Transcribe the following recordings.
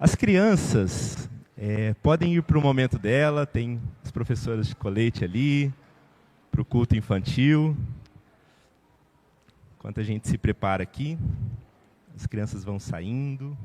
As crianças podem ir para o momento dela, tem as professoras de colete ali, para o culto infantil. Enquanto a gente se prepara aqui, as crianças vão saindo.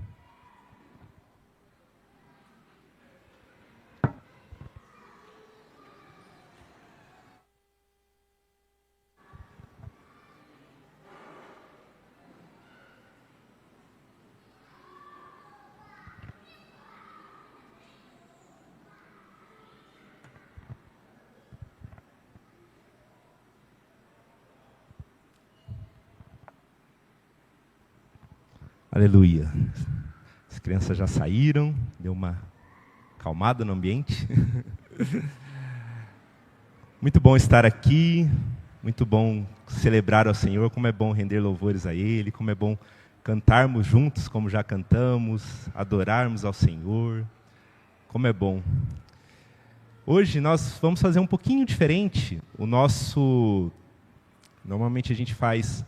Aleluia. As crianças já saíram, deu uma acalmada no ambiente. Muito bom estar aqui, muito bom celebrar ao Senhor, como é bom render louvores a Ele, como é bom cantarmos juntos, como já cantamos, adorarmos ao Senhor, como é bom. Hoje nós vamos fazer um pouquinho diferente. Normalmente a gente faz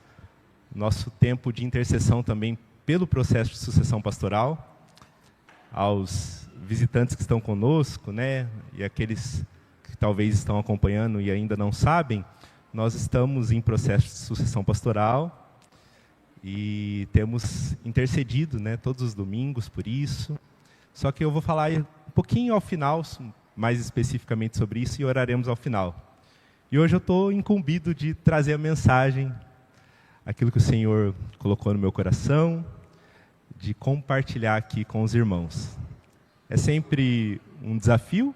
nosso tempo de intercessão também pelo processo de sucessão pastoral, aos visitantes que estão conosco, né, e aqueles que talvez estão acompanhando e ainda não sabem, nós estamos em processo de sucessão pastoral e temos intercedido, né, todos os domingos por isso. Só que eu vou falar um pouquinho ao final, mais especificamente sobre isso, e oraremos ao final. E hoje eu estou incumbido de trazer a mensagem, aquilo que o Senhor colocou no meu coração, de compartilhar aqui com os irmãos. É sempre um desafio.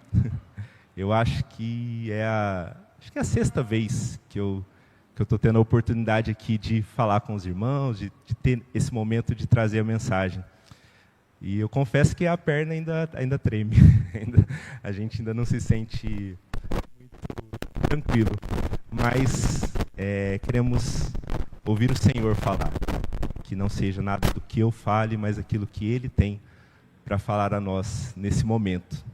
Eu acho que é a sexta vez que eu estou tendo a oportunidade aqui de falar com os irmãos, de ter esse momento de trazer a mensagem. E eu confesso que a perna ainda treme. A gente ainda não se sente muito tranquilo. Mas queremos ouvir o Senhor falar. Que não seja nada do que eu fale, mas aquilo que Ele tem para falar a nós nesse momento.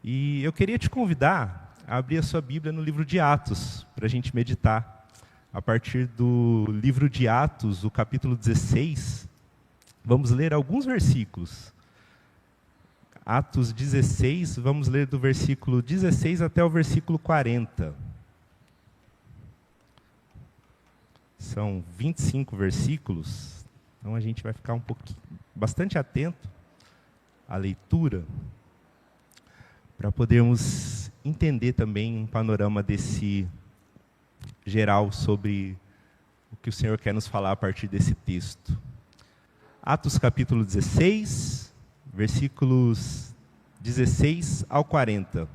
E eu queria te convidar a abrir a sua Bíblia no livro de Atos, para a gente meditar. A partir do livro de Atos, o capítulo 16, vamos ler alguns versículos. Atos 16, vamos ler do versículo 16 até o versículo 40. São 25 versículos, então a gente vai ficar bastante atento à leitura, para podermos entender também um panorama desse geral sobre o que o Senhor quer nos falar a partir desse texto. Atos capítulo 16, versículos 16 ao 40.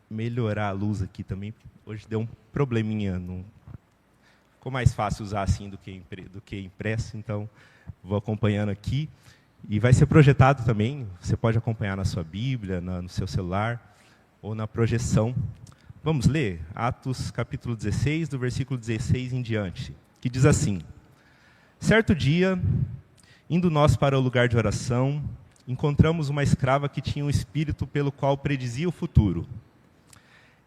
Melhorar a luz aqui também. Hoje deu um probleminha. Ficou mais fácil usar assim do que impresso, então vou acompanhando aqui. E vai ser projetado também, você pode acompanhar na sua Bíblia, no seu celular, ou na projeção. Vamos ler Atos capítulo 16, do versículo 16 em diante, que diz assim: Certo dia, indo nós para o lugar de oração, encontramos uma escrava que tinha um espírito pelo qual predizia o futuro.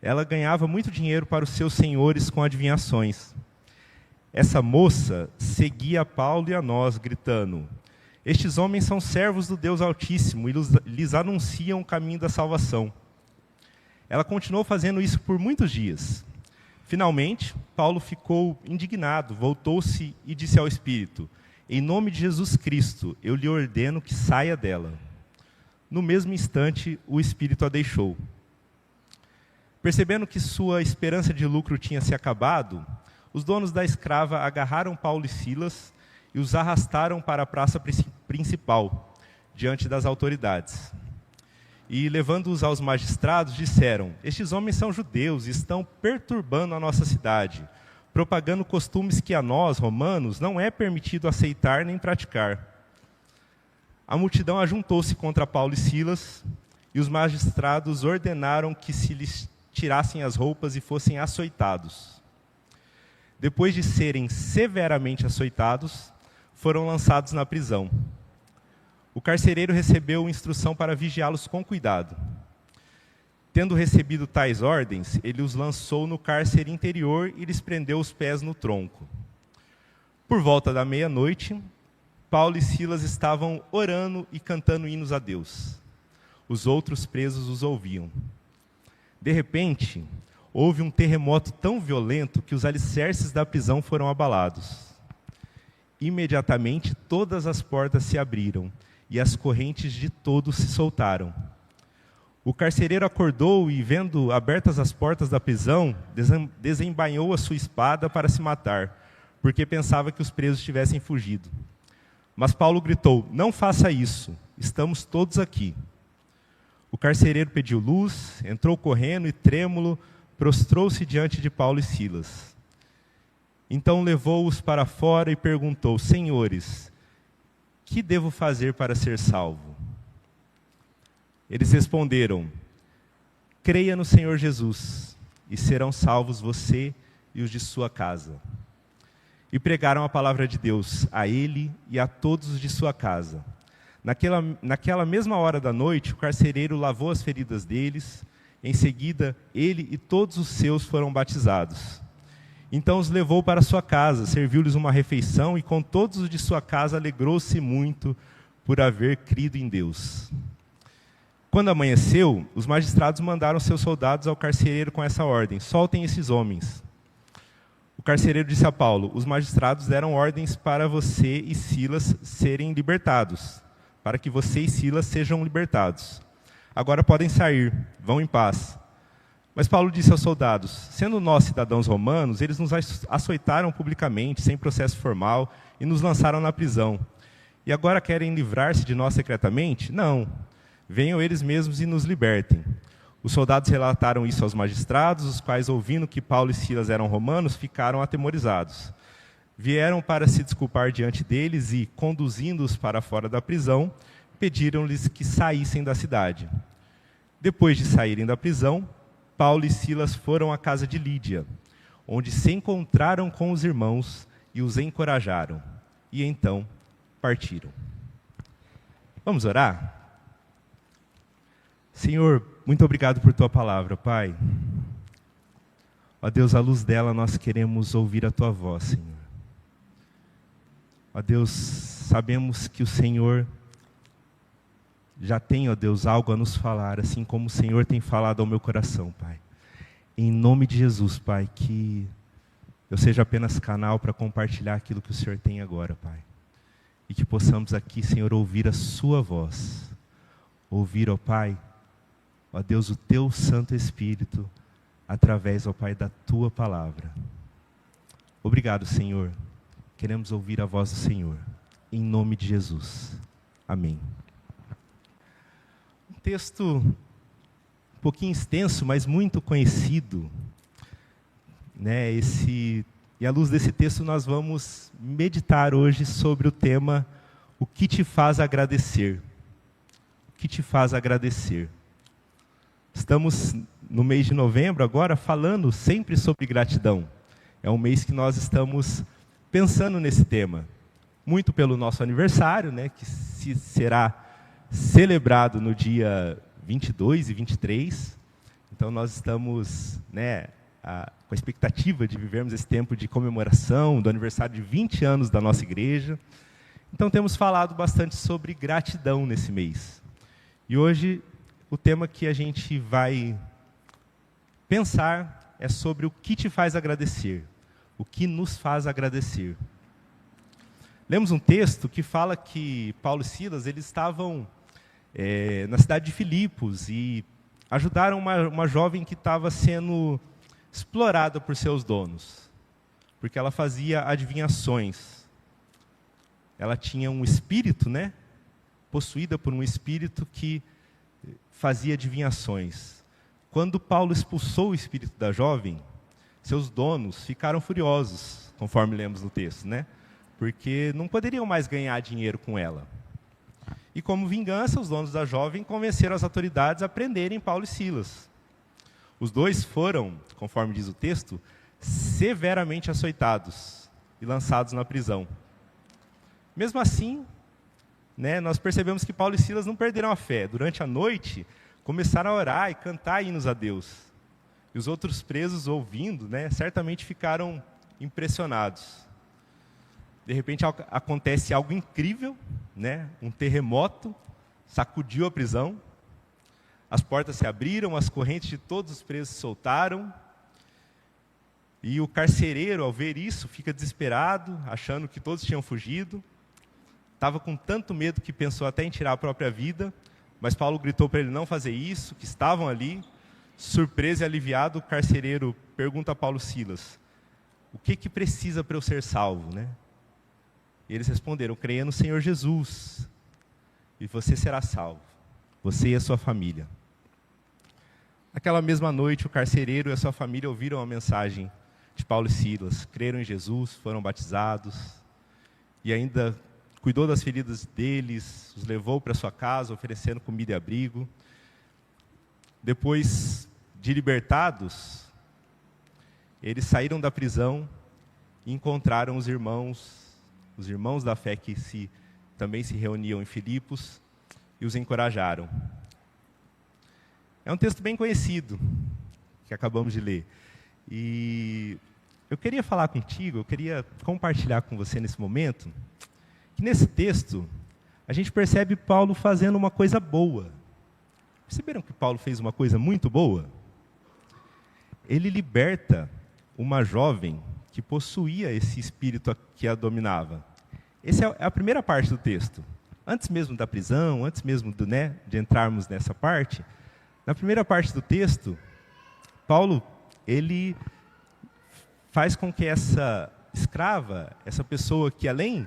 Ela ganhava muito dinheiro para os seus senhores com adivinhações. Essa moça seguia a Paulo e a nós, gritando: Estes homens são servos do Deus Altíssimo e lhes anunciam o caminho da salvação. Ela continuou fazendo isso por muitos dias. Finalmente, Paulo ficou indignado, voltou-se e disse ao espírito: Em nome de Jesus Cristo, eu lhe ordeno que saia dela. No mesmo instante, o espírito a deixou. Percebendo que sua esperança de lucro tinha se acabado, os donos da escrava agarraram Paulo e Silas e os arrastaram para a praça principal, diante das autoridades. E, levando-os aos magistrados, disseram: Estes homens são judeus e estão perturbando a nossa cidade, propagando costumes que a nós, romanos, não é permitido aceitar nem praticar. A multidão ajuntou-se contra Paulo e Silas, e os magistrados ordenaram que se lhes tirassem as roupas e fossem açoitados. Depois de serem severamente açoitados, foram lançados na prisão. o carcereiro recebeu instrução para vigiá-los com cuidado. Tendo recebido tais ordens, ele os lançou no cárcere interior e lhes prendeu os pés no tronco. Por volta da meia-noite, Paulo e Silas estavam orando e cantando hinos a Deus. Os outros presos os ouviam. De repente, houve um terremoto tão violento que os alicerces da prisão foram abalados. Imediatamente, todas as portas se abriram e as correntes de todos se soltaram. O carcereiro acordou e, vendo abertas as portas da prisão, desembainhou a sua espada para se matar, porque pensava que os presos tivessem fugido. Mas Paulo gritou: "Não faça isso, estamos todos aqui." O carcereiro pediu luz, entrou correndo e, trêmulo, prostrou-se diante de Paulo e Silas. Então levou-os para fora e perguntou: "Senhores, que devo fazer para ser salvo?" Eles responderam: "Creia no Senhor Jesus, e serão salvos você e os de sua casa." E pregaram a palavra de Deus a ele e a todos os de sua casa. Naquela mesma hora da noite, o carcereiro lavou as feridas deles. Em seguida, ele e todos os seus foram batizados. Então os levou para sua casa, serviu-lhes uma refeição, e com todos os de sua casa alegrou-se muito por haver crido em Deus. Quando amanheceu, os magistrados mandaram seus soldados ao carcereiro com essa ordem: "Soltem esses homens." O carcereiro disse a Paulo: "Os magistrados deram ordens para você e Silas serem libertados, para que você e Silas sejam libertados. Agora podem sair, vão em paz." Mas Paulo disse aos soldados: "Sendo nós cidadãos romanos, eles nos açoitaram publicamente, sem processo formal, e nos lançaram na prisão. E agora querem livrar-se de nós secretamente? Não. Venham eles mesmos e nos libertem." Os soldados relataram isso aos magistrados, os quais, ouvindo que Paulo e Silas eram romanos, ficaram atemorizados. Vieram para se desculpar diante deles e, conduzindo-os para fora da prisão, pediram-lhes que saíssem da cidade. Depois de saírem da prisão, Paulo e Silas foram à casa de Lídia, onde se encontraram com os irmãos e os encorajaram. E então partiram. Vamos orar? Senhor, muito obrigado por Tua palavra, Pai. Ó Deus, à luz dela nós queremos ouvir a Tua voz, Senhor. Ó Deus, sabemos que o Senhor já tem, ó Deus, algo a nos falar, assim como o Senhor tem falado ao meu coração, Pai. Em nome de Jesus, Pai, que eu seja apenas canal para compartilhar aquilo que o Senhor tem agora, Pai. E que possamos aqui, Senhor, ouvir a Sua voz. Ouvir, ó Pai, ó Deus, o Teu Santo Espírito, através, ó Pai, da Tua palavra. Obrigado, Senhor. Queremos ouvir a voz do Senhor. Em nome de Jesus. Amém. Um texto um pouquinho extenso, mas muito conhecido, né? E à luz desse texto nós vamos meditar hoje sobre o tema: o que te faz agradecer? O que te faz agradecer? Estamos no mês de novembro agora falando sempre sobre gratidão. É um mês que nós estamos pensando nesse tema. Muito pelo nosso aniversário, né, que será celebrado no dia 22 e 23. Então nós estamos, né, com a expectativa de vivermos esse tempo de comemoração do aniversário de 20 anos da nossa igreja. Então temos falado bastante sobre gratidão nesse mês. E hoje o tema que a gente vai pensar é sobre o que te faz agradecer, o que nos faz agradecer. Lemos um texto que fala que Paulo e Silas eles estavam na cidade de Filipos e ajudaram uma jovem que estava sendo explorada por seus donos, porque ela fazia adivinhações. Ela tinha um espírito, né, possuída por um espírito que fazia adivinhações. Quando Paulo expulsou o espírito da jovem, seus donos ficaram furiosos, conforme lemos no texto, né? Porque não poderiam mais ganhar dinheiro com ela. E como vingança, os donos da jovem convenceram as autoridades a prenderem Paulo e Silas. Os dois foram, conforme diz o texto, severamente açoitados e lançados na prisão. Mesmo assim, né, nós percebemos que Paulo e Silas não perderam a fé. Durante a noite, começaram a orar e cantar hinos a Deus. E os outros presos, ouvindo, né, certamente ficaram impressionados. De repente, acontece algo incrível, né, um terremoto sacudiu a prisão, as portas se abriram, as correntes de todos os presos se soltaram, e o carcereiro, ao ver isso, fica desesperado, achando que todos tinham fugido. Estava com tanto medo que pensou até em tirar a própria vida, mas Paulo gritou para ele não fazer isso, que estavam ali. Surpreso e aliviado, o carcereiro pergunta a Paulo e Silas: o que precisa para eu ser salvo, né? E eles responderam: creia no Senhor Jesus, e você será salvo, você e a sua família. Naquela mesma noite, o carcereiro e a sua família ouviram a mensagem de Paulo e Silas, creram em Jesus, foram batizados, e ainda cuidou das feridas deles, os levou para sua casa, oferecendo comida e abrigo. Depois de libertados, eles saíram da prisão e encontraram os irmãos da fé que também se reuniam em Filipos, e os encorajaram. É um texto bem conhecido, que acabamos de ler. E eu queria falar contigo, eu queria compartilhar com você nesse momento, que nesse texto, a gente percebe Paulo fazendo uma coisa boa. Perceberam que Paulo fez uma coisa muito boa? Ele liberta uma jovem que possuía esse espírito que a dominava. Essa é a primeira parte do texto. Antes mesmo da prisão, antes mesmo de entrarmos nessa parte, na primeira parte do texto, Paulo, ele faz com que essa escrava, essa pessoa que além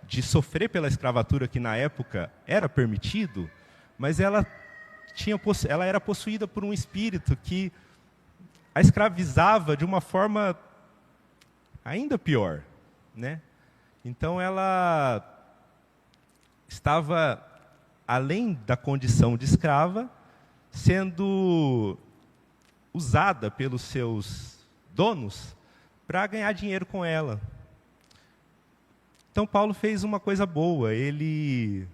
de sofrer pela escravatura que na época era permitido, mas ela era possuída por um espírito que a escravizava de uma forma ainda pior, né? Então ela estava, além da condição de escrava, sendo usada pelos seus donos para ganhar dinheiro com ela. Então Paulo fez uma coisa boa, ele,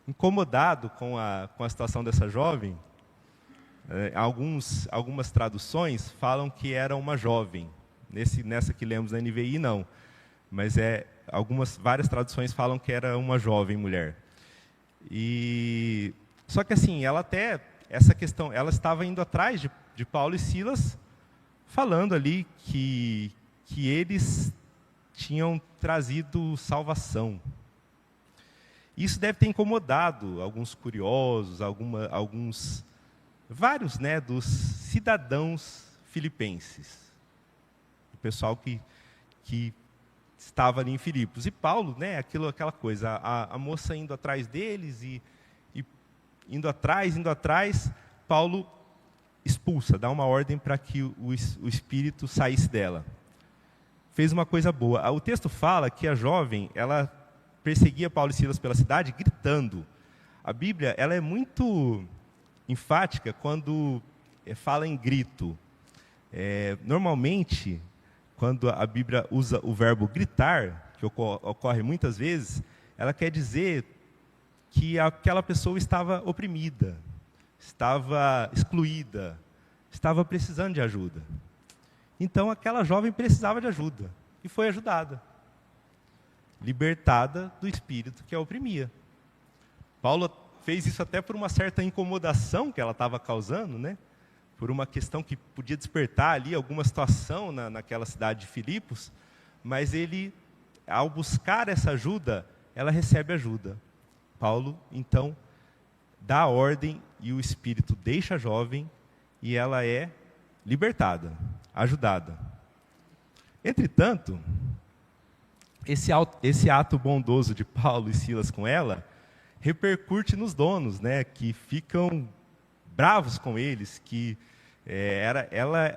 incomodado com a situação dessa jovem, algumas traduções falam que era uma jovem, nessa que lemos na NVI não, mas várias traduções falam que era uma jovem mulher. Só que assim, ela estava indo atrás de Paulo e Silas, falando ali que eles tinham trazido salvação. Isso deve ter incomodado alguns curiosos, vários, né, dos cidadãos filipenses, o pessoal que estava ali em Filipos. E Paulo, né, aquela coisa, a moça indo atrás deles e indo atrás, Paulo expulsa, dá uma ordem para que o espírito saísse dela. Fez uma coisa boa. O texto fala que a jovem, ela perseguia Paulo e Silas pela cidade gritando. A Bíblia, ela é muito enfática quando fala em grito. Normalmente, quando a Bíblia usa o verbo gritar, que ocorre muitas vezes, ela quer dizer que aquela pessoa estava oprimida, estava excluída, estava precisando de ajuda. Então, aquela jovem precisava de ajuda e foi ajudada, libertada do espírito que a oprimia. Paulo fez isso até por uma certa incomodação que ela estava causando, né? Por uma questão que podia despertar ali alguma situação naquela cidade de Filipos, mas ele, ao buscar essa ajuda, ela recebe ajuda. Paulo, então, dá a ordem e o espírito deixa a jovem e ela é libertada, ajudada. Entretanto, esse ato bondoso de Paulo e Silas com ela repercute nos donos, né, que ficam bravos com eles, que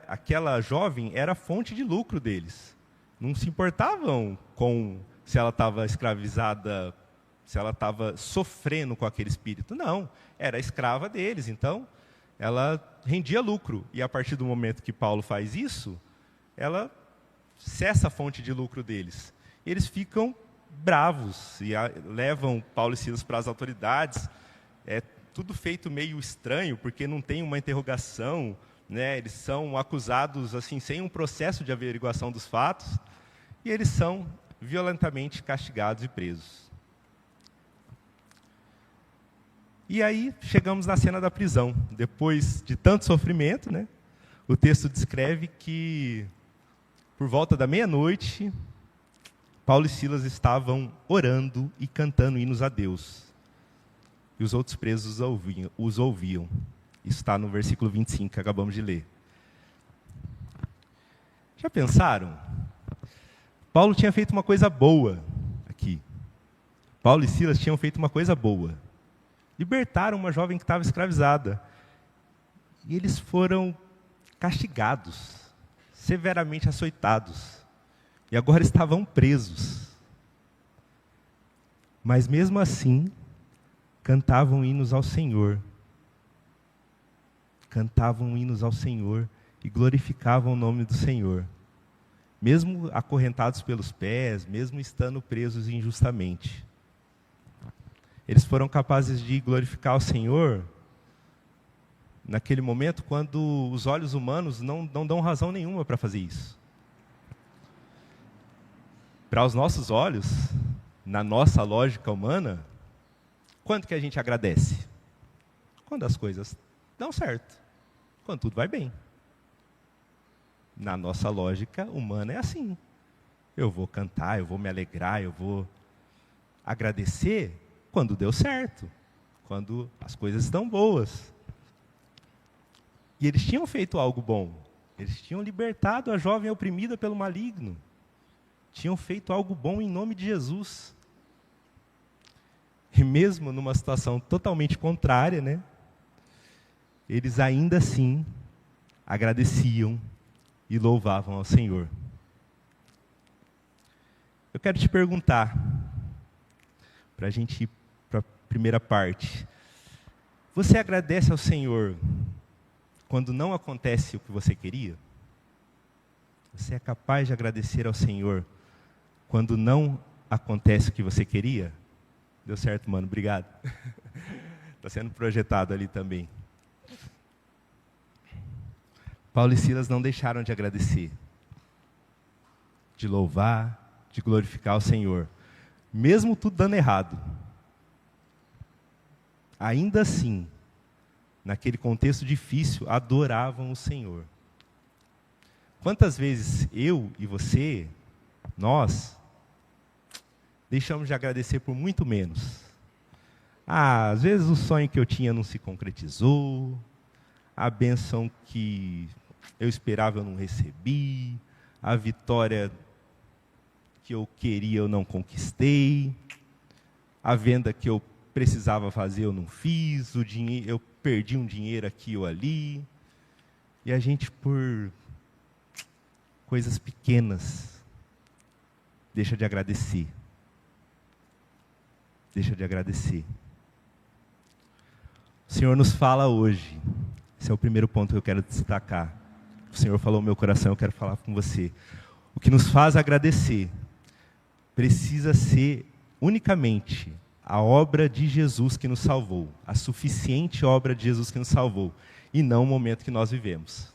aquela jovem era fonte de lucro deles. Não se importavam com se ela estava escravizada, se ela estava sofrendo com aquele espírito. Não, era escrava deles, então ela rendia lucro. E a partir do momento que Paulo faz isso, ela cessa a fonte de lucro deles. Eles ficam bravos e levam Paulo e Silas para as autoridades. É tudo feito meio estranho, porque não tem uma interrogação, né? Eles são acusados assim sem um processo de averiguação dos fatos, e eles são violentamente castigados e presos. E aí chegamos na cena da prisão. Depois de tanto sofrimento, né? O texto descreve que, por volta da meia-noite, Paulo e Silas estavam orando e cantando hinos a Deus. E os outros presos os ouviam. Isso está no versículo 25, que acabamos de ler. Já pensaram? Paulo tinha feito uma coisa boa aqui. Paulo e Silas tinham feito uma coisa boa. Libertaram uma jovem que estava escravizada. E eles foram castigados, severamente açoitados. E agora estavam presos. Mas mesmo assim, cantavam hinos ao Senhor. Cantavam hinos ao Senhor e glorificavam o nome do Senhor. Mesmo acorrentados pelos pés, mesmo estando presos injustamente. Eles foram capazes de glorificar o Senhor naquele momento quando os olhos humanos não dão razão nenhuma para fazer isso. Para os nossos olhos, na nossa lógica humana, quando que a gente agradece? Quando as coisas dão certo, quando tudo vai bem. Na nossa lógica humana é assim. Eu vou cantar, eu vou me alegrar, eu vou agradecer quando deu certo, quando as coisas estão boas. E eles tinham feito algo bom. Eles tinham libertado a jovem oprimida pelo maligno. Tinham feito algo bom em nome de Jesus. E mesmo numa situação totalmente contrária, né, eles ainda assim agradeciam e louvavam ao Senhor. Eu quero te perguntar, para a gente ir para a primeira parte. Você agradece ao Senhor quando não acontece o que você queria? Você é capaz de agradecer ao Senhor quando não acontece o que você queria? Deu certo, mano, obrigado. Está sendo projetado ali também. Paulo e Silas não deixaram de agradecer, de louvar, de glorificar o Senhor. Mesmo tudo dando errado. Ainda assim, naquele contexto difícil, adoravam o Senhor. Quantas vezes eu e você, nós, deixamos de agradecer por muito menos? Às vezes o sonho que eu tinha não se concretizou, a bênção que eu esperava eu não recebi, a vitória que eu queria eu não conquistei, a venda que eu precisava fazer eu não fiz, o dinheiro, eu perdi um dinheiro aqui ou ali, e a gente por coisas pequenas deixa de agradecer. Deixa de agradecer. O Senhor nos fala hoje, esse é o primeiro ponto que eu quero destacar. O Senhor falou no meu coração, eu quero falar com você. O que nos faz agradecer precisa ser unicamente a obra de Jesus que nos salvou, a suficiente obra de Jesus que nos salvou, e não o momento que nós vivemos.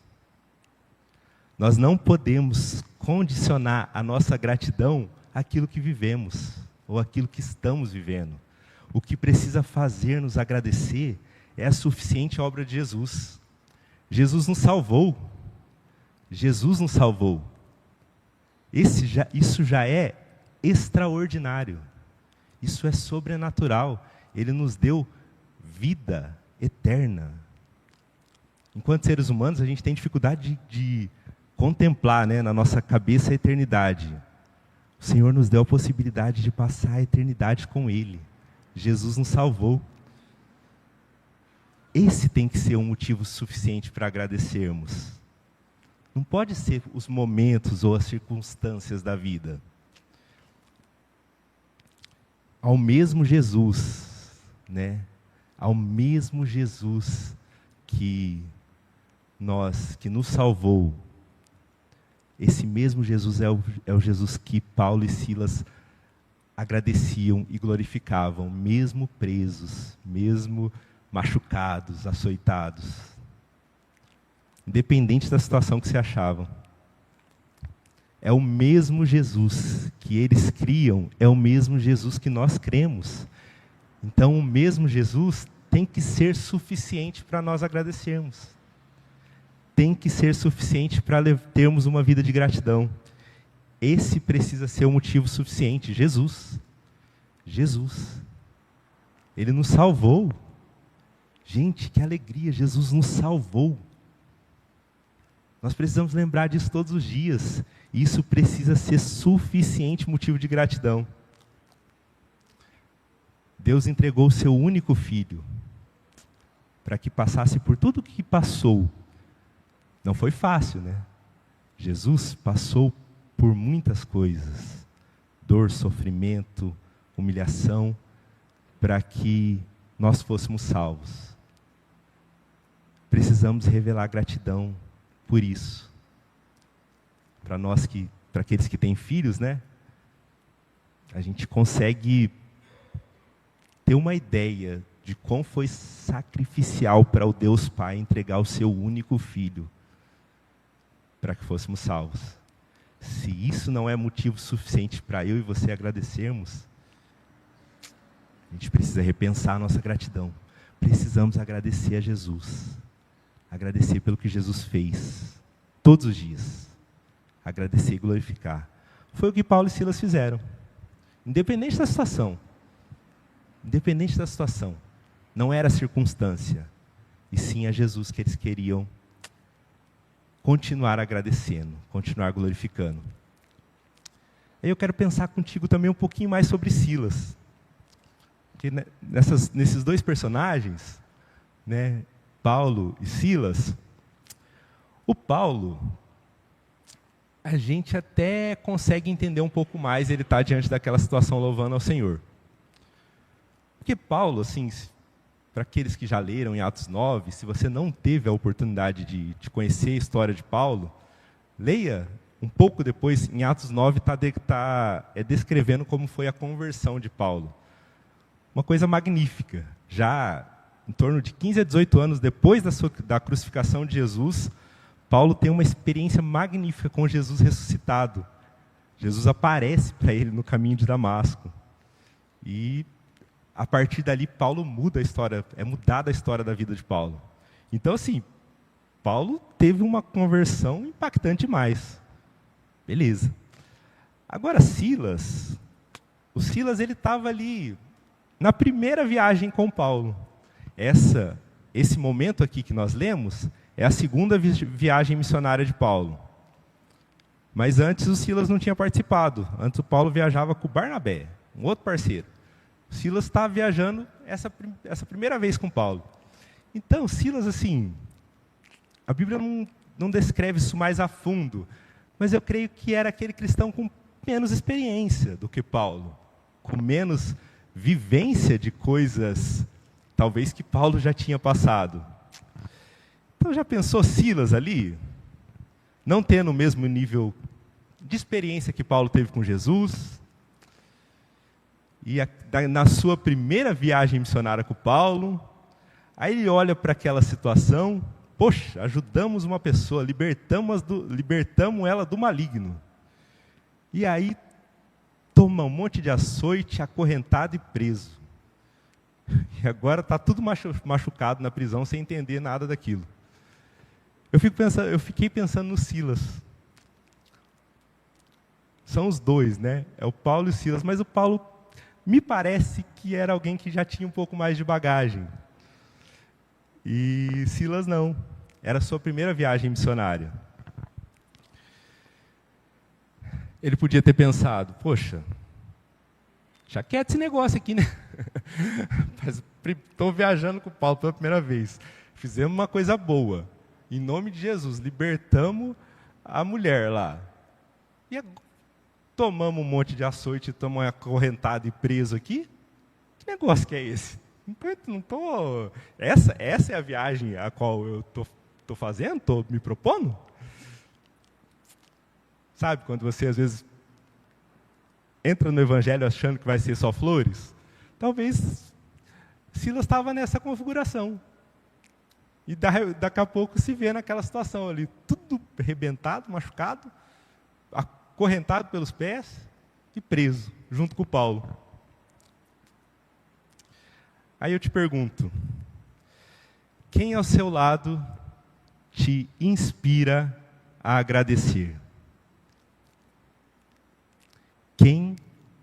Nós não podemos condicionar a nossa gratidão àquilo que vivemos, ou àquilo que estamos vivendo. O que precisa fazer nos agradecer é a suficiente obra de Jesus. Jesus nos salvou. Jesus nos salvou. Isso já é extraordinário. Isso é sobrenatural. Ele nos deu vida eterna. Enquanto seres humanos, a gente tem dificuldade de contemplar, né, na nossa cabeça a eternidade. O Senhor nos deu a possibilidade de passar a eternidade com Ele. Jesus nos salvou. Esse tem que ser um motivo suficiente para agradecermos. Não pode ser os momentos ou as circunstâncias da vida. Ao mesmo Jesus, né? Ao mesmo Jesus que nos salvou. Esse mesmo Jesus é o Jesus que Paulo e Silas agradeciam e glorificavam, mesmo presos, mesmo machucados, açoitados, independente da situação que se achavam. É o mesmo Jesus que eles criam, é o mesmo Jesus que nós cremos. Então, o mesmo Jesus tem que ser suficiente para nós agradecermos. Tem que ser suficiente para termos uma vida de gratidão. Esse precisa ser o motivo suficiente, Jesus. Jesus. Ele nos salvou. Gente, que alegria, Jesus nos salvou. Nós precisamos lembrar disso todos os dias. Isso precisa ser suficiente motivo de gratidão. Deus entregou o seu único filho para que passasse por tudo o que passou. Não foi fácil, né? Jesus passou por muitas coisas. Dor, sofrimento, humilhação, para que nós fôssemos salvos. Precisamos revelar gratidão por isso. Para aqueles que têm filhos, né? A gente consegue ter uma ideia de como foi sacrificial para o Deus Pai entregar o seu único filho para que fôssemos salvos. Se isso não é motivo suficiente para eu e você agradecermos, a gente precisa repensar a nossa gratidão. Precisamos agradecer a Jesus. Agradecer pelo que Jesus fez, todos os dias. Agradecer e glorificar. Foi o que Paulo e Silas fizeram. Independente da situação. Independente da situação. Não era a circunstância. E sim a Jesus que eles queriam continuar agradecendo, continuar glorificando. Aí eu quero pensar contigo também um pouquinho mais sobre Silas. Porque nesses dois personagens, né, Paulo e Silas, o Paulo, a gente até consegue entender um pouco mais, ele está diante daquela situação louvando ao Senhor. Porque Paulo, assim, para aqueles que já leram em Atos 9, se você não teve a oportunidade de conhecer a história de Paulo, leia um pouco depois, em Atos 9, está descrevendo como foi a conversão de Paulo. Uma coisa magnífica. Já em torno de 15 a 18 anos depois da crucificação de Jesus, Paulo tem uma experiência magnífica com Jesus ressuscitado. Jesus aparece para ele no caminho de Damasco. E a partir dali, Paulo muda a história, é mudada a história da vida de Paulo. Então, assim, Paulo teve uma conversão impactante demais. Beleza. Agora, Silas, o Silas ele estava ali na primeira viagem com Paulo. Esse momento aqui que nós lemos é a segunda viagem missionária de Paulo. Mas antes o Silas não tinha participado. Antes o Paulo viajava com o Barnabé, um outro parceiro. Silas está viajando essa primeira vez com Paulo. Então, Silas, assim, a Bíblia não descreve isso mais a fundo, mas eu creio que era aquele cristão com menos experiência do que Paulo, com menos vivência de coisas, talvez, que Paulo já tinha passado. Então, já pensou Silas ali, não tendo o mesmo nível de experiência que Paulo teve com Jesus, e na sua primeira viagem missionária com Paulo, aí ele olha para aquela situação, poxa, ajudamos uma pessoa, libertamos ela do maligno. E aí toma um monte de açoite, acorrentado e preso. E agora está tudo machucado na prisão, sem entender nada daquilo. Eu fiquei pensando no Silas. São os dois, né? É o Paulo e o Silas, mas o Paulo me parece que era alguém que já tinha um pouco mais de bagagem. E Silas não. Era a sua primeira viagem missionária. Ele podia ter pensado, poxa, já quieto esse negócio aqui, né? Estou viajando com o Paulo pela primeira vez. Fizemos uma coisa boa. Em nome de Jesus, libertamos a mulher lá. E tomamos um monte de açoite, estamos acorrentados e presos aqui? Que negócio que é esse? Não tô. Essa é a viagem a qual eu estou fazendo, estou me propondo? Sabe, quando você às vezes entra no evangelho achando que vai ser só flores. Talvez Silas estava nessa configuração. E daqui a pouco se vê naquela situação ali, tudo arrebentado, machucado, acorrentado pelos pés e preso, junto com Paulo. Aí eu te pergunto, quem ao seu lado te inspira a agradecer? Quem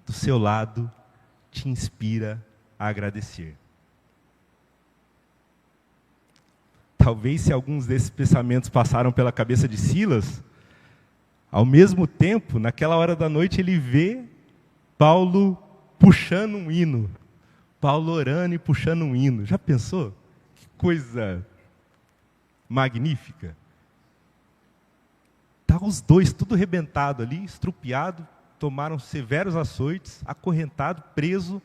do seu lado te inspira a agradecer? Talvez se alguns desses pensamentos passaram pela cabeça de Silas, ao mesmo tempo, naquela hora da noite, ele vê Paulo puxando um hino. Paulo orando e puxando um hino. Já pensou? Que coisa magnífica. Tá os dois tudo arrebentado ali, estrupiado, tomaram severos açoites, acorrentado, preso.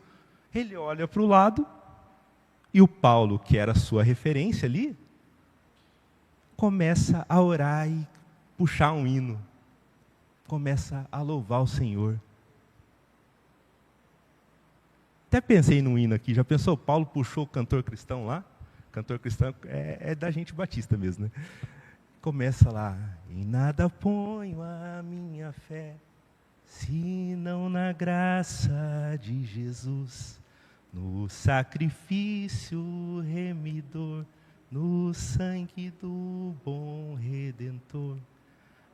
Ele olha para o lado e o Paulo, que era a sua referência ali, começa a orar e puxar um hino. Começa a louvar o Senhor. Até pensei num hino aqui. Já pensou? Paulo puxou o cantor cristão lá? Cantor cristão é da gente batista mesmo, né? Começa lá. Em nada ponho a minha fé, senão na graça de Jesus, no sacrifício remidor, no sangue do bom Redentor.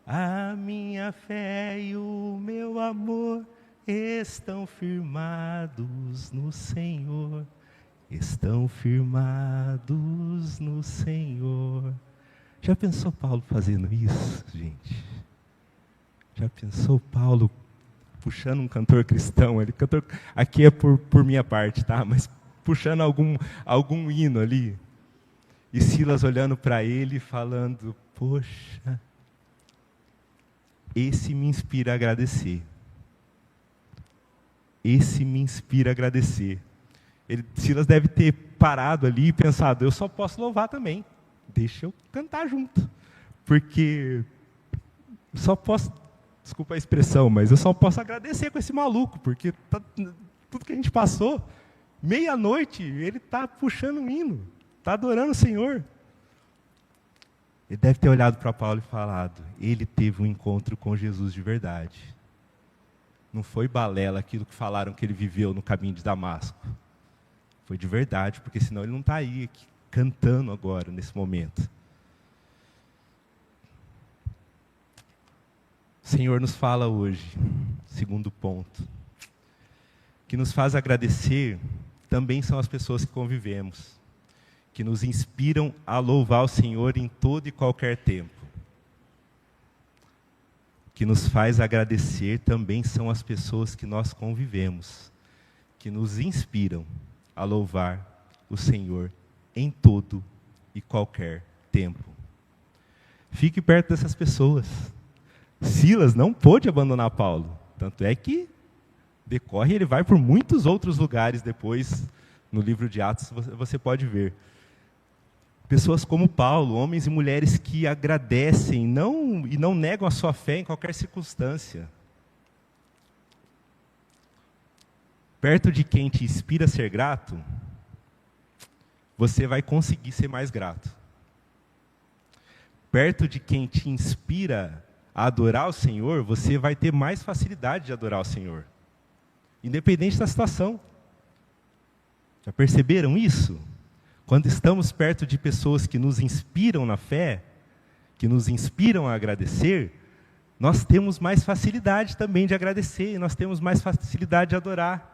A minha fé e o meu amor estão firmados no Senhor. Estão firmados no Senhor. Já pensou Paulo fazendo isso, gente? Já pensou Paulo puxando um cantor cristão ali? Aqui é por minha parte, tá? Mas puxando algum hino ali. E Silas olhando para ele e falando, poxa, esse me inspira a agradecer. Esse me inspira a agradecer. Silas deve ter parado ali e pensado, eu só posso louvar também. Deixa eu cantar junto. Porque só posso, desculpa a expressão, mas eu só posso agradecer com esse maluco, porque tudo que a gente passou, meia-noite, ele está puxando um hino, está adorando o Senhor. Ele deve ter olhado para Paulo e falado, ele teve um encontro com Jesus de verdade. Não foi balela aquilo que falaram que ele viveu no caminho de Damasco. Foi de verdade, porque senão ele não está aí aqui, cantando agora, nesse momento. O Senhor nos fala hoje, segundo ponto, que nos faz agradecer também são as pessoas que convivemos, que nos inspiram a louvar o Senhor em todo e qualquer tempo. Que nos faz agradecer também são as pessoas que nós convivemos, que nos inspiram a louvar o Senhor em todo e qualquer tempo. Fique perto dessas pessoas. Silas não pôde abandonar Paulo, tanto é que decorre, ele vai por muitos outros lugares depois, no livro de Atos, você pode ver. Pessoas como Paulo, homens e mulheres que agradecem e não negam a sua fé em qualquer circunstância. Perto de quem te inspira a ser grato, você vai conseguir ser mais grato. Perto de quem te inspira a adorar o Senhor, você vai ter mais facilidade de adorar o Senhor. Independente da situação. Já perceberam isso? Quando estamos perto de pessoas que nos inspiram na fé, que nos inspiram a agradecer, nós temos mais facilidade também de agradecer, e nós temos mais facilidade de adorar.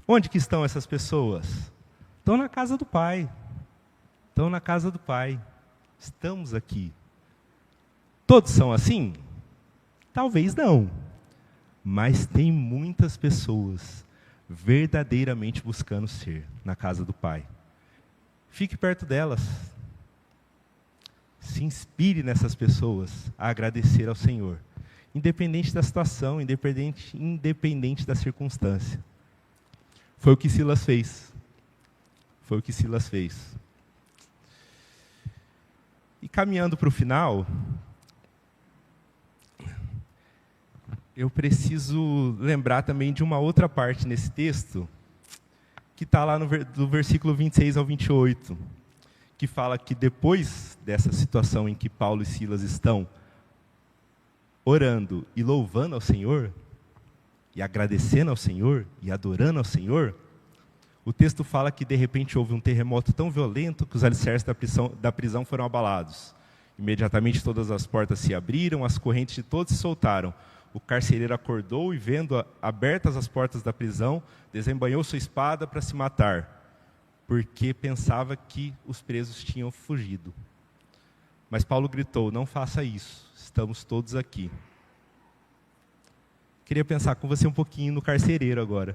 Onde que estão essas pessoas? Estão na casa do Pai. Estão na casa do Pai. Estamos aqui. Todos são assim? Talvez não. Mas tem muitas pessoas verdadeiramente buscando ser na casa do Pai. Fique perto delas. Se inspire nessas pessoas a agradecer ao Senhor. Independente da situação, independente da circunstância. Foi o que Silas fez. Foi o que Silas fez. E caminhando para o final, eu preciso lembrar também de uma outra parte nesse texto, que está lá do versículo 26 ao 28, que fala que depois dessa situação em que Paulo e Silas estão orando e louvando ao Senhor, e agradecendo ao Senhor, e adorando ao Senhor, o texto fala que de repente houve um terremoto tão violento que os alicerces da prisão foram abalados. Imediatamente todas as portas se abriram, as correntes de todos se soltaram. O carcereiro acordou e, vendo abertas as portas da prisão, desembainhou sua espada para se matar, porque pensava que os presos tinham fugido. Mas Paulo gritou: não faça isso, estamos todos aqui. Queria pensar com você um pouquinho no carcereiro agora.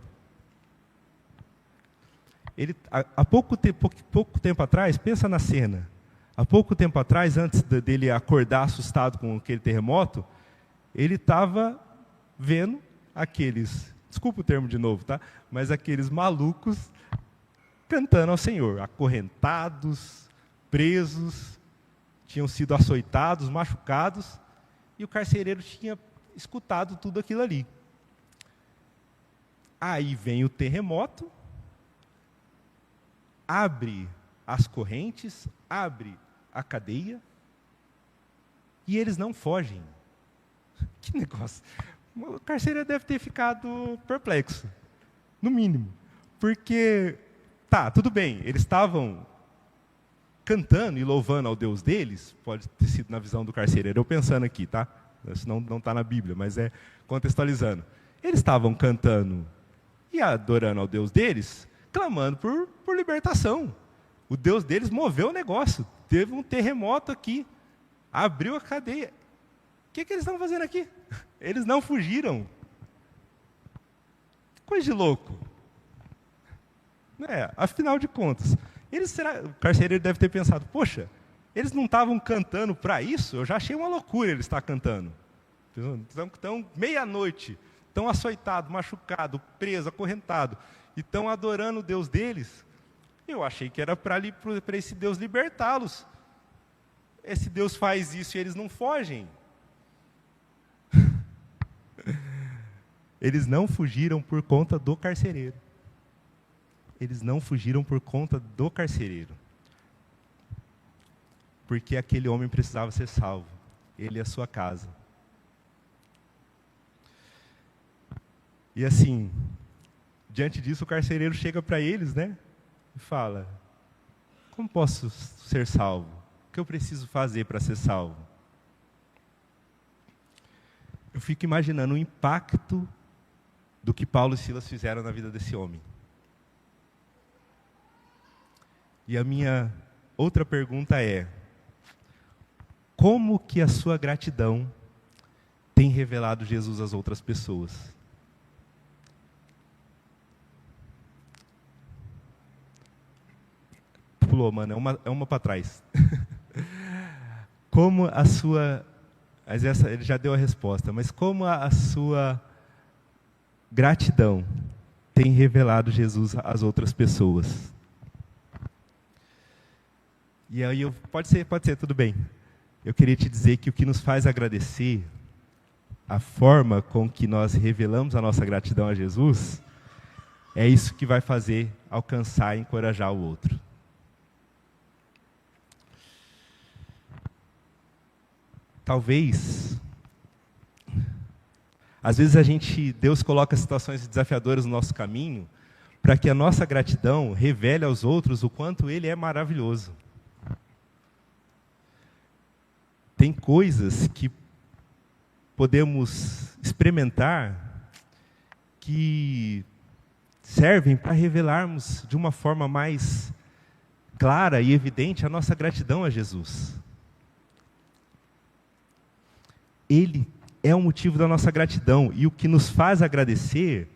Ele, há pouco tempo atrás, pensa na cena, há pouco tempo atrás, antes dele acordar assustado com aquele terremoto, ele estava vendo aqueles, desculpa o termo de novo, tá? Mas aqueles malucos cantando ao Senhor, acorrentados, presos, tinham sido açoitados, machucados, e o carcereiro tinha escutado tudo aquilo ali. Aí vem o terremoto, abre as correntes, abre a cadeia, e eles não fogem. Que negócio. O carcereiro deve ter ficado perplexo, no mínimo. Porque, tá, tudo bem, eles estavam cantando e louvando ao Deus deles, pode ter sido na visão do carcereiro, eu pensando aqui, tá? Isso não está na Bíblia, mas é contextualizando. Eles estavam cantando e adorando ao Deus deles, clamando por libertação. O Deus deles moveu o negócio, teve um terremoto aqui, abriu a cadeia. O que eles estão fazendo aqui? Eles não fugiram. Coisa de louco. Afinal de contas, o carcereiro deve ter pensado: poxa, eles não estavam cantando para isso? Eu já achei uma loucura eles estar cantando. Estão meia-noite, estão açoitados, machucados, presos, acorrentados, e estão adorando o Deus deles. Eu achei que era para esse Deus libertá-los. Esse Deus faz isso e eles não fogem. Eles não fugiram por conta do carcereiro. Eles não fugiram por conta do carcereiro. Porque aquele homem precisava ser salvo. Ele e a sua casa. E assim, diante disso, o carcereiro chega para eles, né? E fala: como posso ser salvo? O que eu preciso fazer para ser salvo? Eu fico imaginando o impacto do que Paulo e Silas fizeram na vida desse homem. E a minha outra pergunta é: como que a sua gratidão tem revelado Jesus às outras pessoas? Pulou, mano, é uma para trás. Como a sua... Mas essa, ele já deu a resposta, mas como a sua gratidão tem revelado Jesus às outras pessoas? E aí, pode ser, tudo bem. Eu queria te dizer que o que nos faz agradecer, a forma com que nós revelamos a nossa gratidão a Jesus, é isso que vai fazer alcançar e encorajar o outro. Talvez, às vezes Deus coloca situações desafiadoras no nosso caminho, para que a nossa gratidão revele aos outros o quanto Ele é maravilhoso. Tem coisas que podemos experimentar que servem para revelarmos de uma forma mais clara e evidente a nossa gratidão a Jesus. Ele é o motivo da nossa gratidão, e o que nos faz agradecer,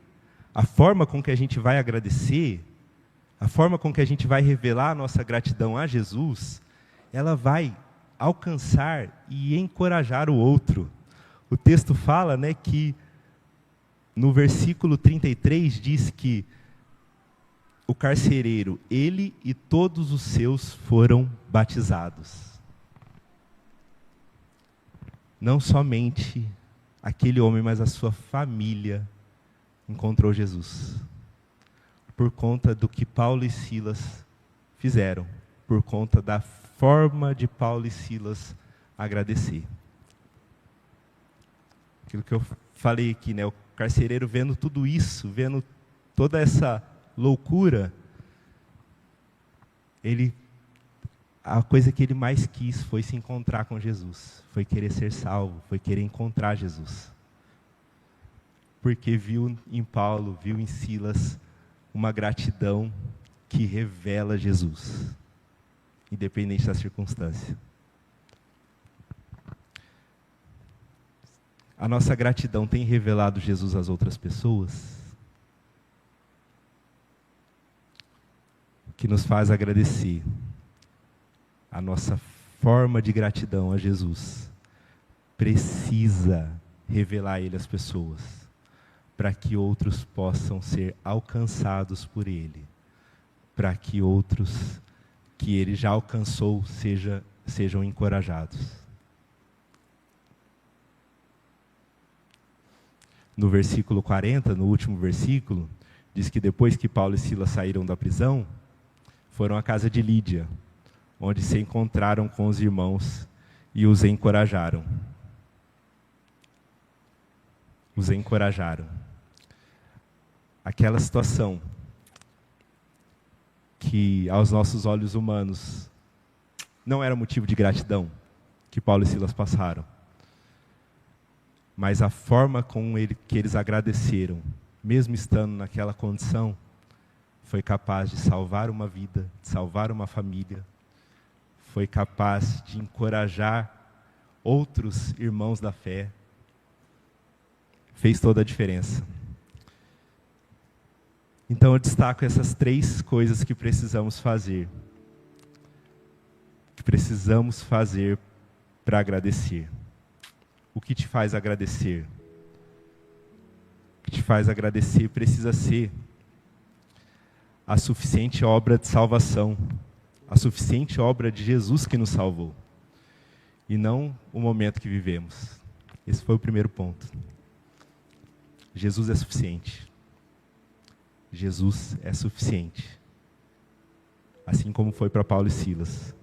a forma com que a gente vai agradecer, a forma com que a gente vai revelar a nossa gratidão a Jesus, ela vai alcançar e encorajar o outro. O texto fala, né, que no versículo 33 diz que o carcereiro, ele e todos os seus foram batizados. Não somente aquele homem, mas a sua família encontrou Jesus. Por conta do que Paulo e Silas fizeram, por conta da forma de Paulo e Silas agradecer. Aquilo que eu falei aqui, né? O carcereiro vendo tudo isso, vendo toda essa loucura, a coisa que ele mais quis foi se encontrar com Jesus, foi querer ser salvo, foi querer encontrar Jesus. Porque viu em Paulo, viu em Silas uma gratidão que revela Jesus, independente da circunstância. A nossa gratidão tem revelado Jesus às outras pessoas? O que nos faz agradecer? A nossa forma de gratidão a Jesus precisa revelar Ele às pessoas, para que outros possam ser alcançados por Ele, para que outros que Ele já alcançou sejam encorajados. No versículo 40, no último versículo, diz que depois que Paulo e Silas saíram da prisão, foram à casa de Lídia, onde se encontraram com os irmãos e os encorajaram. Os encorajaram. Aquela situação que aos nossos olhos humanos não era motivo de gratidão que Paulo e Silas passaram, mas a forma que eles agradeceram, mesmo estando naquela condição, foi capaz de salvar uma vida, de salvar uma família, foi capaz de encorajar outros irmãos da fé, fez toda a diferença. Então eu destaco essas 3 coisas que precisamos fazer para agradecer. O que te faz agradecer? O que te faz agradecer precisa ser a suficiente obra de salvação, a suficiente obra de Jesus que nos salvou, e não o momento que vivemos. Esse foi o primeiro ponto. Jesus é suficiente. Jesus é suficiente. Assim como foi para Paulo e Silas.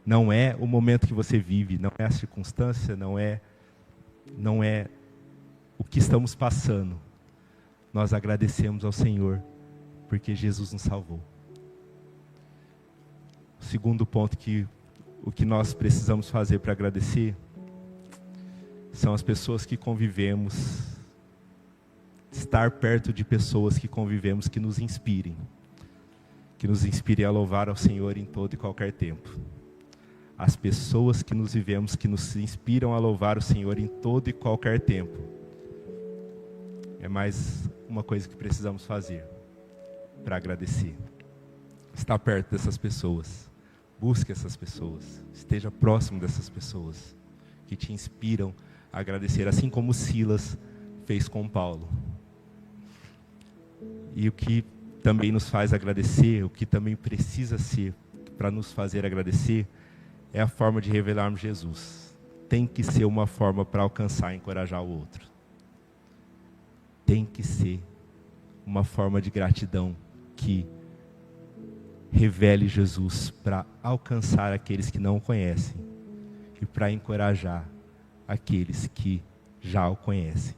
Não é o momento que você vive, não é a circunstância, não é o que estamos passando. Nós agradecemos ao Senhor, porque Jesus nos salvou. O segundo ponto o que nós precisamos fazer para agradecer são as pessoas que convivemos, estar perto de pessoas que convivemos que nos inspirem a louvar ao Senhor em todo e qualquer tempo. As pessoas que nos vivemos, que nos inspiram a louvar o Senhor em todo e qualquer tempo. É mais uma coisa que precisamos fazer para agradecer. Estar perto dessas pessoas. Busque essas pessoas. Esteja próximo dessas pessoas que te inspiram a agradecer, assim como Silas fez com Paulo. E o que também nos faz agradecer, o que também precisa ser para nos fazer agradecer, é a forma de revelarmos Jesus. Tem que ser uma forma para alcançar e encorajar o outro. Tem que ser uma forma de gratidão que revele Jesus para alcançar aqueles que não o conhecem e para encorajar aqueles que já o conhecem.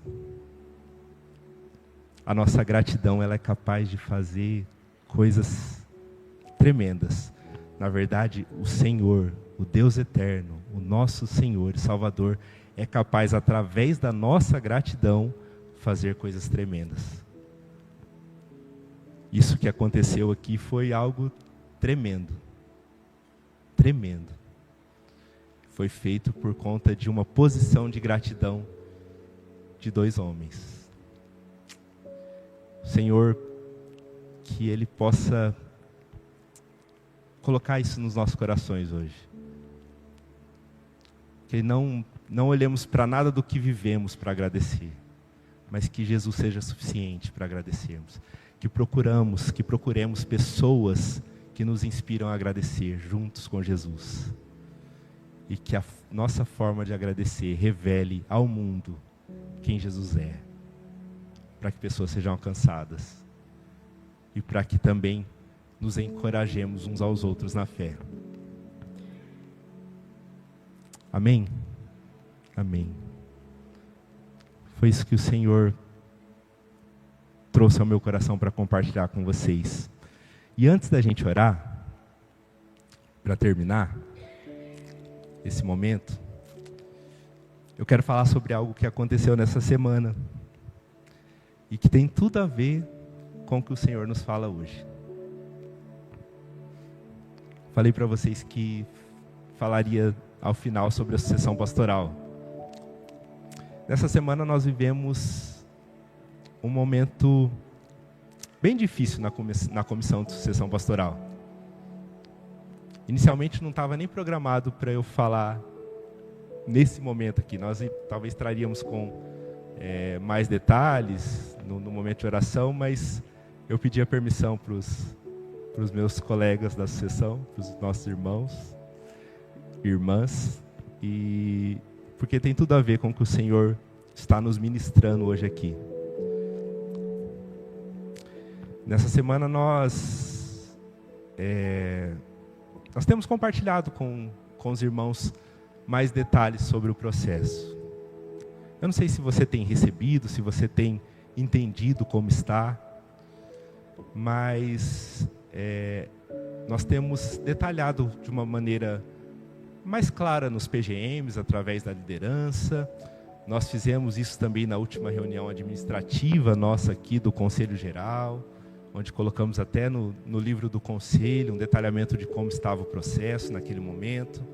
A nossa gratidão, ela é capaz de fazer coisas tremendas. Na verdade, o Senhor, o Deus eterno, o nosso Senhor e Salvador, é capaz, através da nossa gratidão, fazer coisas tremendas. Isso que aconteceu aqui foi algo tremendo. Tremendo. Foi feito por conta de uma posição de gratidão de 2 homens. Senhor, que Ele possa colocar isso nos nossos corações hoje. Que não olhemos para nada do que vivemos para agradecer, mas que Jesus seja suficiente para agradecermos. Que procuremos pessoas que nos inspiram a agradecer juntos com Jesus. E que a nossa forma de agradecer revele ao mundo quem Jesus é, para que pessoas sejam alcançadas e para que também nos encorajemos uns aos outros na fé. Amém? Amém. Foi isso que o Senhor trouxe ao meu coração para compartilhar com vocês. E antes da gente orar, para terminar esse momento, eu quero falar sobre algo que aconteceu nessa semana e que tem tudo a ver com o que o Senhor nos fala hoje. Falei para vocês que falaria ao final sobre a sucessão pastoral. Nessa semana nós vivemos um momento bem difícil na comissão de sucessão pastoral. Inicialmente não estava nem programado para eu falar nesse momento aqui. Nós talvez traríamos com mais detalhes no momento de oração, mas eu pedi a permissão para os meus colegas da sucessão, para os nossos irmãos, irmãs, e porque tem tudo a ver com o que o Senhor está nos ministrando hoje aqui. Nessa semana nós temos compartilhado com os irmãos mais detalhes sobre o processo. Eu não sei se você tem recebido, se você tem entendido como está, mas nós temos detalhado de uma maneira mais clara nos PGMs, através da liderança. Nós fizemos isso também na última reunião administrativa nossa aqui do Conselho Geral, onde colocamos até no livro do Conselho um detalhamento de como estava o processo naquele momento.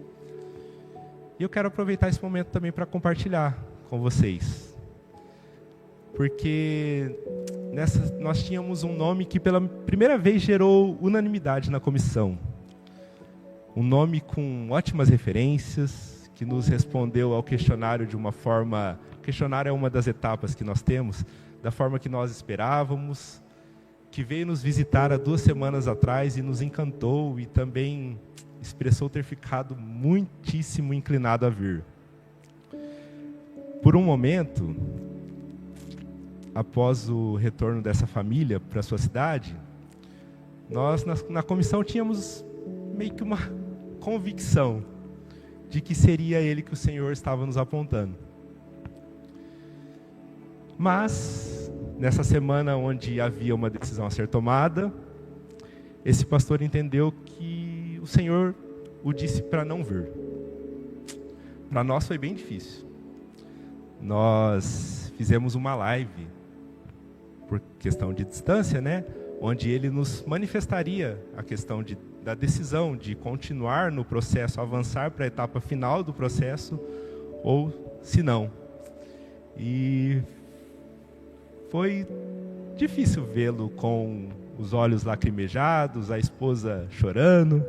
E eu quero aproveitar esse momento também para compartilhar com vocês. Porque nós tínhamos um nome que pela primeira vez gerou unanimidade na comissão. Um nome com ótimas referências, que nos respondeu ao questionário de uma forma... O questionário é uma das etapas que nós temos, da forma que nós esperávamos, que veio nos visitar há 2 semanas atrás e nos encantou e também expressou ter ficado muitíssimo inclinado a vir. Por um momento, após o retorno dessa família para a sua cidade, nós na comissão tínhamos meio que uma convicção de que seria ele que o Senhor estava nos apontando. Mas, nessa semana onde havia uma decisão a ser tomada, esse pastor entendeu que o Senhor o disse para não vir. Para nós foi bem difícil. Nós fizemos uma live, por questão de distância, né? Onde ele nos manifestaria a questão da decisão de continuar no processo, avançar para a etapa final do processo, ou se não. E foi difícil vê-lo com os olhos lacrimejados, a esposa chorando,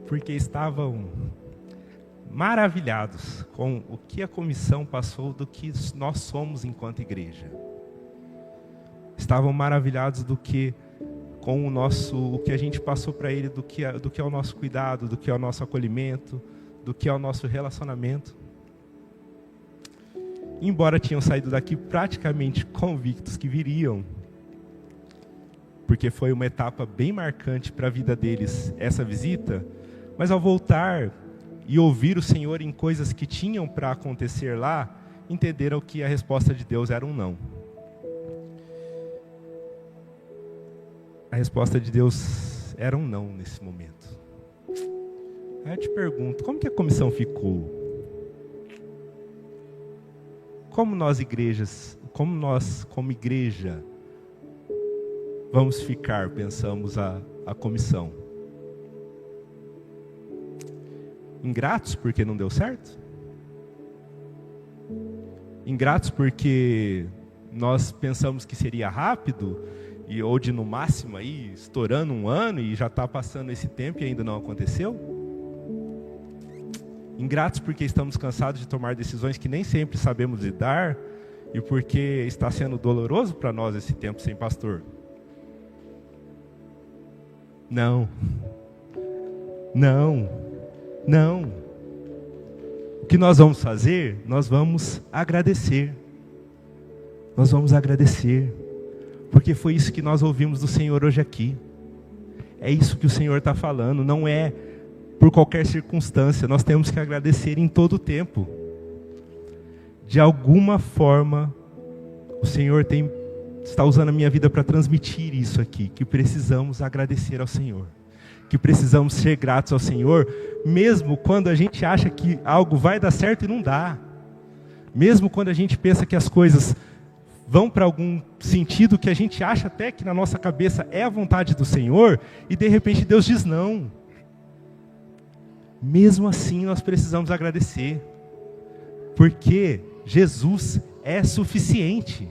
porque estavam maravilhados com o que a comissão passou, do que nós somos enquanto igreja. Estavam maravilhados com o que a gente passou para ele, do que é o nosso cuidado, do que é o nosso acolhimento, do que é o nosso relacionamento. Embora tinham saído daqui praticamente convictos que viriam, porque foi uma etapa bem marcante para a vida deles essa visita, mas ao voltar e ouvir o Senhor em coisas que tinham para acontecer lá, entenderam que a resposta de Deus era um não. A resposta de Deus era um não nesse momento. Aí eu te pergunto, como que a comissão ficou? Como nós como igreja, vamos ficar, pensamos a comissão? Ingratos porque não deu certo? Ingratos porque nós pensamos que seria rápido, ou de no máximo aí, estourando 1 ano e já está passando esse tempo e ainda não aconteceu? Ingratos porque estamos cansados de tomar decisões que nem sempre sabemos lidar e porque está sendo doloroso para nós esse tempo sem pastor? Não. Não. Não. O que nós vamos fazer? Nós vamos agradecer. Nós vamos agradecer. Porque foi isso que nós ouvimos do Senhor hoje aqui. É isso que o Senhor está falando. Não é por qualquer circunstância. Nós temos que agradecer em todo o tempo. De alguma forma, o Senhor está usando a minha vida para transmitir isso aqui. Que precisamos agradecer ao Senhor. Que precisamos ser gratos ao Senhor, mesmo quando a gente acha que algo vai dar certo e não dá. Mesmo quando a gente pensa que as coisas vão para algum sentido que a gente acha até que na nossa cabeça é a vontade do Senhor, e de repente Deus diz não. Mesmo assim nós precisamos agradecer, porque Jesus é suficiente.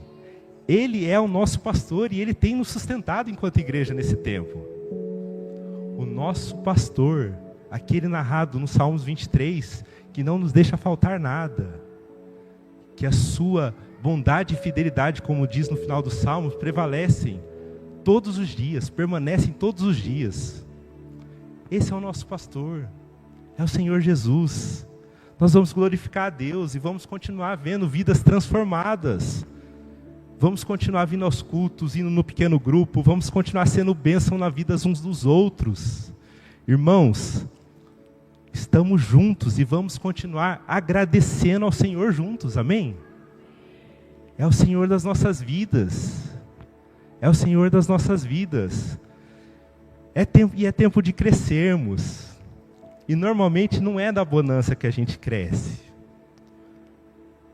Ele é o nosso pastor e Ele tem nos sustentado enquanto igreja nesse tempo. O nosso pastor, aquele narrado no Salmos 23, que não nos deixa faltar nada, que a sua bondade e fidelidade, como diz no final dos Salmos, prevalecem todos os dias, permanecem todos os dias. Esse é o nosso pastor, é o Senhor Jesus. Nós vamos glorificar a Deus e vamos continuar vendo vidas transformadas. Vamos continuar vindo aos cultos, indo no pequeno grupo, vamos continuar sendo bênção na vida uns dos outros. Irmãos, estamos juntos e vamos continuar agradecendo ao Senhor juntos, amém? É o Senhor das nossas vidas. É o Senhor das nossas vidas. É tempo de crescermos. E normalmente não é da bonança que a gente cresce.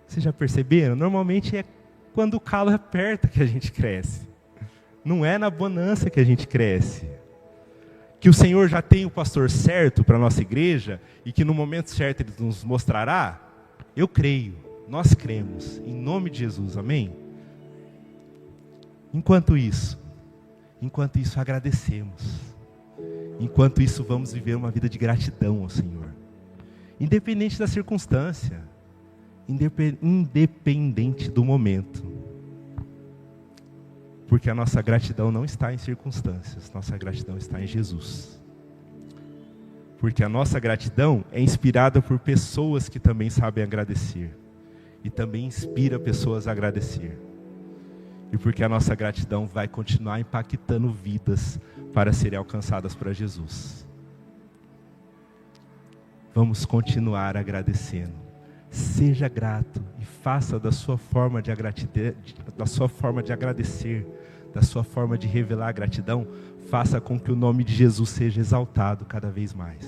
Vocês já perceberam? Normalmente é quando o calo aperta que a gente cresce. Não é na bonança que a gente cresce. Que o Senhor já tem o pastor certo para a nossa igreja e que no momento certo Ele nos mostrará, eu creio, nós cremos, em nome de Jesus, amém? Enquanto isso agradecemos. Enquanto isso vamos viver uma vida de gratidão ao Senhor. Independente da circunstância. Independente do momento. Porque a nossa gratidão não está em circunstâncias, nossa gratidão está em Jesus. Porque a nossa gratidão é inspirada por pessoas que também sabem agradecer. E também inspira pessoas a agradecer. E porque a nossa gratidão vai continuar impactando vidas para serem alcançadas para Jesus. Vamos continuar agradecendo. Seja grato e faça da sua forma de agradecer, da sua forma de revelar a gratidão, faça com que o nome de Jesus seja exaltado cada vez mais.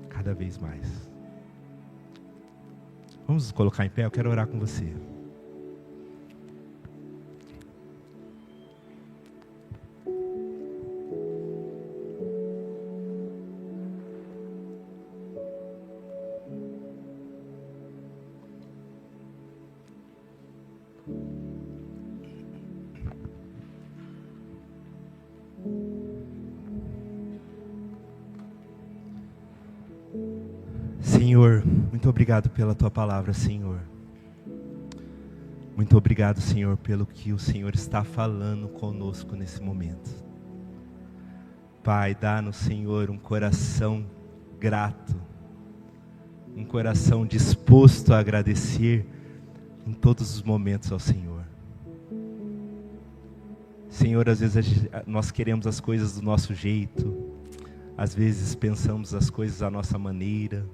Cada vez mais. Vamos nos colocar em pé, eu quero orar com você. Senhor, muito obrigado pela Tua palavra, Senhor. Muito obrigado, Senhor, pelo que o Senhor está falando conosco nesse momento. Pai, dá-nos, Senhor, um coração grato, um coração disposto a agradecer em todos os momentos ao Senhor. Senhor, às vezes nós queremos as coisas do nosso jeito, às vezes pensamos as coisas à nossa maneira,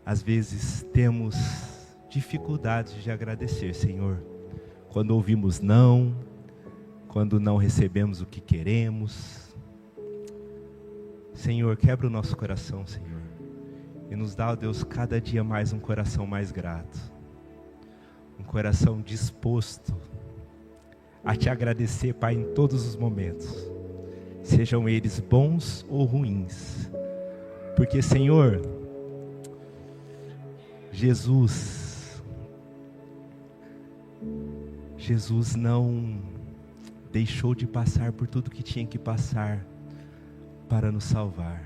às vezes temos dificuldades de agradecer, Senhor. Quando ouvimos não, quando não recebemos o que queremos. Senhor, quebra o nosso coração, Senhor. E nos dá, ó Deus, cada dia mais um coração mais grato. Um coração disposto a Te agradecer, Pai, em todos os momentos. Sejam eles bons ou ruins. Porque, Senhor, Jesus não deixou de passar por tudo que tinha que passar para nos salvar.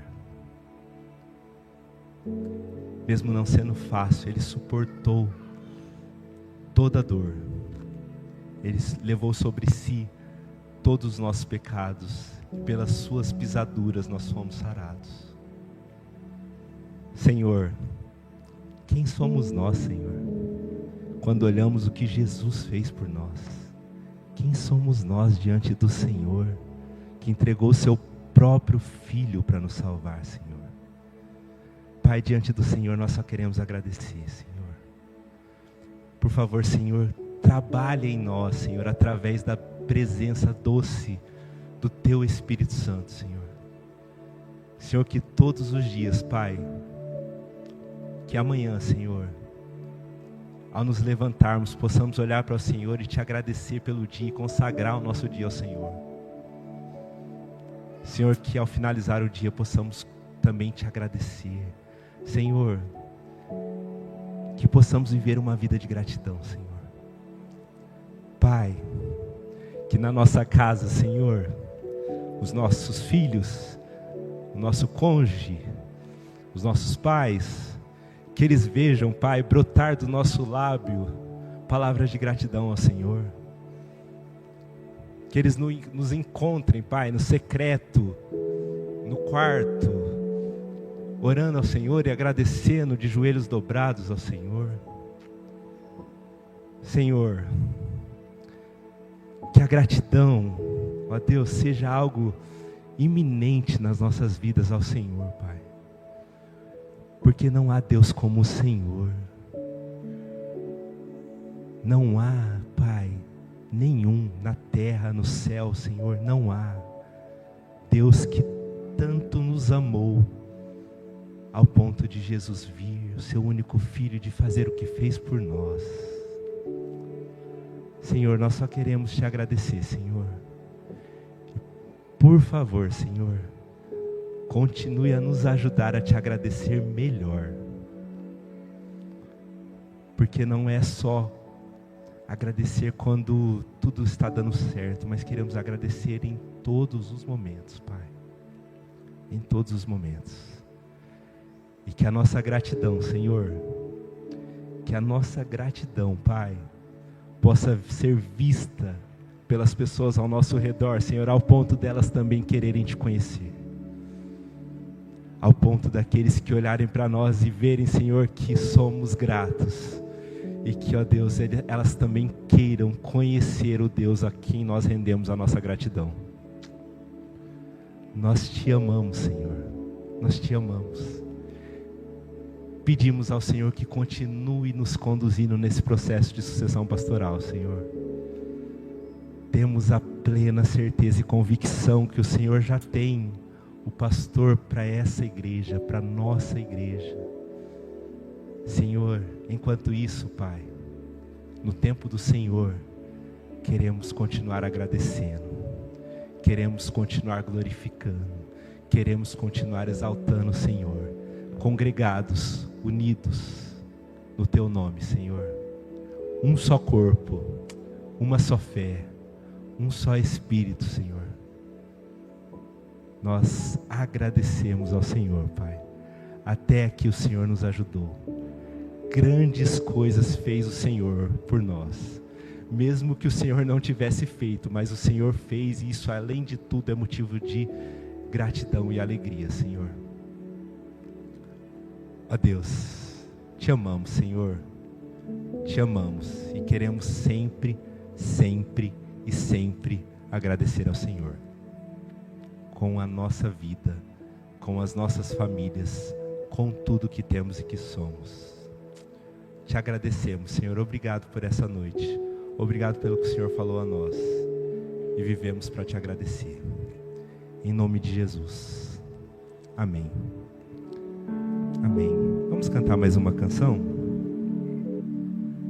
Mesmo não sendo fácil, Ele suportou toda a dor. Ele levou sobre si todos os nossos pecados. E pelas suas pisaduras nós fomos sarados. Senhor, Quem somos nós, Senhor, quando olhamos o que Jesus fez por nós? Quem somos nós diante do Senhor, que entregou o seu próprio Filho para nos salvar, Senhor? Pai, diante do Senhor, nós só queremos agradecer, Senhor. Por favor, Senhor, trabalhe em nós, Senhor, através da presença doce do Teu Espírito Santo, Senhor. Senhor, que todos os dias, Pai, que amanhã, Senhor, ao nos levantarmos, possamos olhar para o Senhor e Te agradecer pelo dia e consagrar o nosso dia ao Senhor. Senhor, que ao finalizar o dia possamos também Te agradecer. Senhor, que possamos viver uma vida de gratidão, Senhor. Pai, que na nossa casa, Senhor, os nossos filhos, o nosso cônjuge, os nossos pais, que eles vejam, Pai, brotar do nosso lábio palavras de gratidão ao Senhor. Que eles nos encontrem, Pai, no secreto, no quarto, orando ao Senhor e agradecendo de joelhos dobrados ao Senhor. Senhor, que a gratidão, ó Deus, seja algo iminente nas nossas vidas ao Senhor, Pai. Porque não há Deus como o Senhor. Não há, Pai, nenhum na terra, no céu, Senhor, não há. Deus que tanto nos amou, ao ponto de Jesus vir, o seu único Filho, de fazer o que fez por nós. Senhor, nós só queremos Te agradecer, Senhor. Por favor, Senhor, continue a nos ajudar a Te agradecer melhor. Porque não é só agradecer quando tudo está dando certo, mas queremos agradecer em todos os momentos, Pai. Em todos os momentos. E que a nossa gratidão, Senhor, que a nossa gratidão, Pai, possa ser vista pelas pessoas ao nosso redor, Senhor, ao ponto delas também quererem Te conhecer. Ao ponto daqueles que olharem para nós e verem, Senhor, que somos gratos. E que, ó Deus, elas também queiram conhecer o Deus a quem nós rendemos a nossa gratidão. Nós Te amamos, Senhor. Nós Te amamos. Pedimos ao Senhor que continue nos conduzindo nesse processo de sucessão pastoral, Senhor. Temos a plena certeza e convicção que o Senhor já tem o pastor para essa igreja, para a nossa igreja. Senhor, enquanto isso, Pai, no tempo do Senhor, queremos continuar agradecendo, queremos continuar glorificando, queremos continuar exaltando o Senhor, congregados, unidos no Teu nome, Senhor. Um só corpo, uma só fé, um só Espírito, Senhor. Nós agradecemos ao Senhor, Pai. Até aqui o Senhor nos ajudou. Grandes coisas fez o Senhor por nós. Mesmo que o Senhor não tivesse feito, mas o Senhor fez, e isso além de tudo é motivo de gratidão e alegria, Senhor. Ó Deus, Te amamos, Senhor. Te amamos e queremos sempre, sempre e sempre agradecer ao Senhor. Com a nossa vida, com as nossas famílias, com tudo que temos e que somos. Te agradecemos, Senhor. Obrigado por essa noite. Obrigado pelo que o Senhor falou a nós. E vivemos para Te agradecer. Em nome de Jesus. Amém. Amém. Vamos cantar mais uma canção?